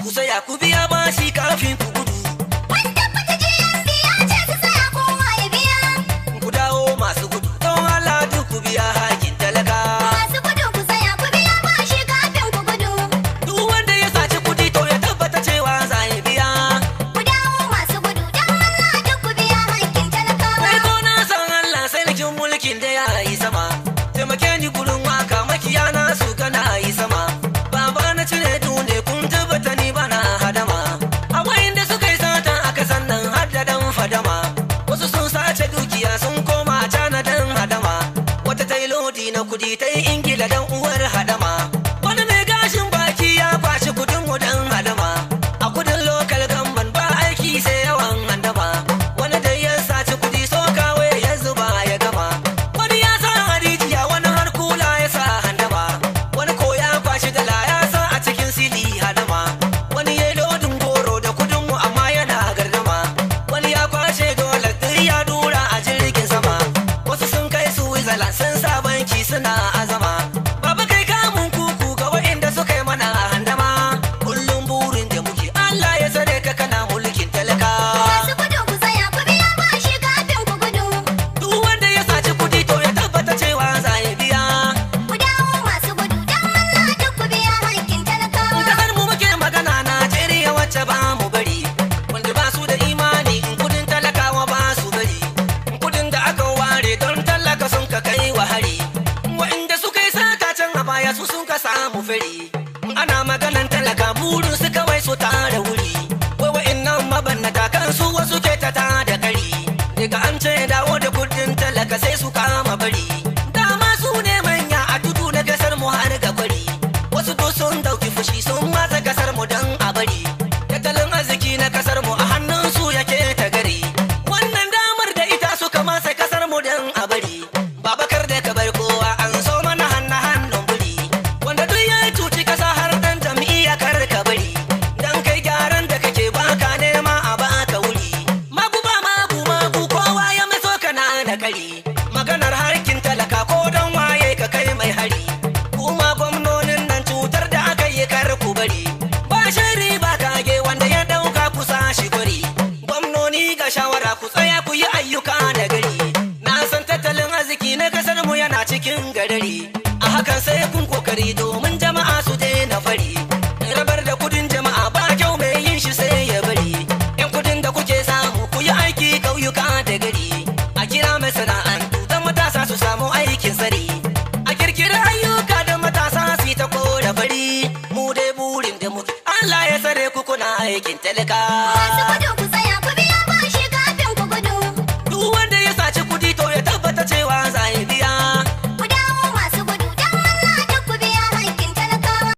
ku saya ku biya bashi kafin ku gudu. Wanda bata je yan biya ce su saya kowa ya biya. Ku dawo masu gudu don Allah duk ku biya hakin talaka. Masu gudu ku saya ku biya bashi kafin ku gudu. Duk wanda ya saci kuɗi to ya tabbata cewa za ya biya. Ku dawo masu gudu don Allah duk ku biya hakkin talakawa. Kai ko na san Allah sarkin mulkin da ya yi sama. Taimake ni gurin waka makiyana su kana yi sama. Baba na cire tune kun tabbata ni bana hadama. Amma inda suka yi sata a kasan nan har da dan fadama. Wasu sun sace dukiya sun koma cana dan hadama. Wata ta yi lodi na kudi ta yi ingila dan uwar hadama. Wani mai gashin baki ya kwashi kudin mu dan hadama. A kudin lokal gamban ba aiki sai yawan handama. Wani da ya sace kudi so kawai ya zuba ya gama. Wani ya sa harijiya wani har kula ya sa handama. Wani ko ya kwashi dala ya sa a cikin sili hadama. Wani ya yi lodin goro da kudin mu amma yana gardama. Wani ya kwashe dolar duk ya dura a jirgin sama. Wasu sun kai su Switzerland sun sa banki suna azama. Baba kai kamun kuku ga wa'inda suka yi mana handama. Kullum burin da muke Allah ya tsare ka kana mulkin talaka. Masu gudu ku saya ku biya bashi kafin ku gudu. Duk wanda ya saci kudi to ya tabbata cewa za ya biya. Ku dawo masu gudu don Allah duk ku biya hakkin talakawa. Kasar mu muke magana Najeriya wacce ba mu bari. Wanda ba su da imani in kudin talakawa ba su bari. Kudin da aka ware don talaka sun ka kai wa hari. Wa'inda suka yi sata can a baya su sun ka samu fari. Ana maganan talaka burin su kawai su tara wuri. Wai wa'innan mabannata kansu wasu ke ta da kari. Daga an ce dawo da kudin talaka sai su kama bari. Dama su ne manya a tudu na kasar mu har ga kwari. Wasu to sun dauki fushi sun matsa kasar mu dan a bari. Tattalin arziki na kasar mu a hannun su yake ta gari. Wannan damar da ita suka masa kasar mu dan a bari. Babakar da ka bar kowa an so mana hannun buri. Wanda duk ya cuci kasa har dan jam'iyya kar ka bari. Dan kai gyaran da kake baka nema a baka wuri. Magu kowa ya maso kana da kari. Maganar harkin talaka ko don waye ka kai mai hari. Kuma gwamnonin nan cutar da aka yi kar ku bari. Ba shari ba kage wanda ya dauka kusa shi guri. Gwamnoni ga shawara ku tsaya ku yi ayyuka da gari. Na san tattalin arziki na kasar mu yana cikin gadari. A hakan sai kun kokari domin jama'a su daina fari. Rabar da kudin jama'a ba kyau mai yin shi sai ya bari. Yan kudin da kuke samu ku yi aiki ƙauyuka da gari. A kira masana'antu don matasa su samu aikin sari. A kirkiri ayyuka da matasa su yi ta kora fari. Mu dai burin da muke Allah ya tsare ku kuna aikin talaka. Masu gudu ku